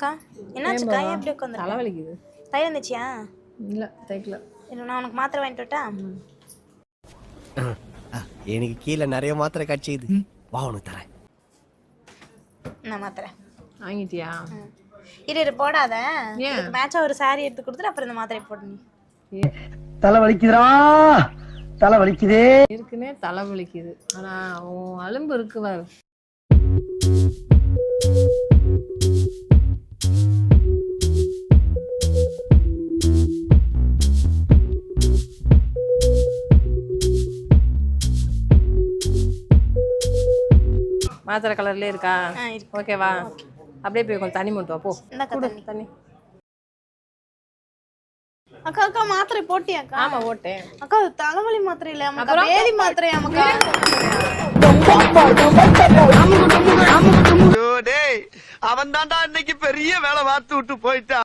அக்கா என்னாச்சுக்கா ஏன் இப்படி உட்காந்து தலைவலிக்குது. தைலம் இருந்துச்சியா? இல்லை தைக்கல. நான் உனக்கு மாத்திரை வாங்கிட்டு வரட்டா? எனக்கு கீழே நிறைய மாத்திரை கட்சிது. வா உனக்கு தரேன். நான் மாத்திரை வாங்கிட்டியா? இரு போடாத. ஏன்? மேட்சா ஒரு சாரி எடுத்து கொடுத்துட்டு அப்புறம் இந்த மாத்திரை போடு. நீ தலை வலிக்குதுடா, தலை வலிக்குதே. இருக்குன்னே தலை வலிக்குது. ஆனா உன் அலும்பு இருக்கு பாரு. மாத்திரை கலர்ல இருக்கா? இருக்கு. ஓகேவா? அப்படியே போய் கொஞ்சம் தண்ணி மட்டும் வா, போ. இந்தாக்கா குடு, தண்ணி. தண்ணி. அக்கா அக்கா மாத்திரை போட்டியாக்கா? ஆமா ஓட்டேன். அக்கா அது தலைவலி மாத்திரை இல்ல, அம்மா அப்புறம்? வேதி மாத்திரை அம்மா. அவன் தான்டா இன்னைக்கு பெரிய வேலை பார்த்து விட்டு போயிட்டான்.